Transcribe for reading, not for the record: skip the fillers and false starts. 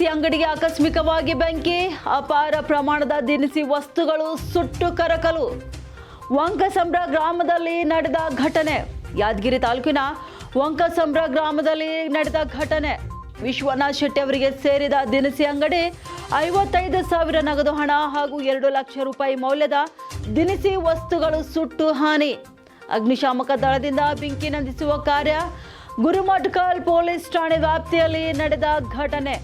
ದಿನಸಿ ಅಂಗಡಿಗೆ ಆಕಸ್ಮಿಕವಾಗಿ ಬೆಂಕಿ, ಅಪಾರ ಪ್ರಮಾಣದ ದಿನಸಿ ವಸ್ತುಗಳು ಸುಟ್ಟು ಕರಕಲು. ವಂಕಸಂಬ್ರ ಗ್ರಾಮದಲ್ಲಿ ನಡೆದ ಘಟನೆ. ಯಾದಗಿರಿ ತಾಲೂಕಿನ ವಂಕಸಂಬ್ರ ಗ್ರಾಮದಲ್ಲಿ ನಡೆದ ಘಟನೆ. ವಿಶ್ವನಾಥ್ ಶೆಟ್ಟಿ ಅವರಿಗೆ ಸೇರಿದ ದಿನಸಿ ಅಂಗಡಿ 55,000 ನಗದು ಹಣ ಹಾಗೂ 2 ಲಕ್ಷ ರೂಪಾಯಿ ಮೌಲ್ಯದ ದಿನಸಿ ವಸ್ತುಗಳು ಸುಟ್ಟು ಹಾನಿ. ಅಗ್ನಿಶಾಮಕ ದಳದಿಂದ ಬೆಂಕಿ ನಂದಿಸುವ ಕಾರ್ಯ. ಗುರುಮಠಕಲ್ ಪೊಲೀಸ್ ಠಾಣೆ ವ್ಯಾಪ್ತಿಯಲ್ಲಿ ನಡೆದ ಘಟನೆ.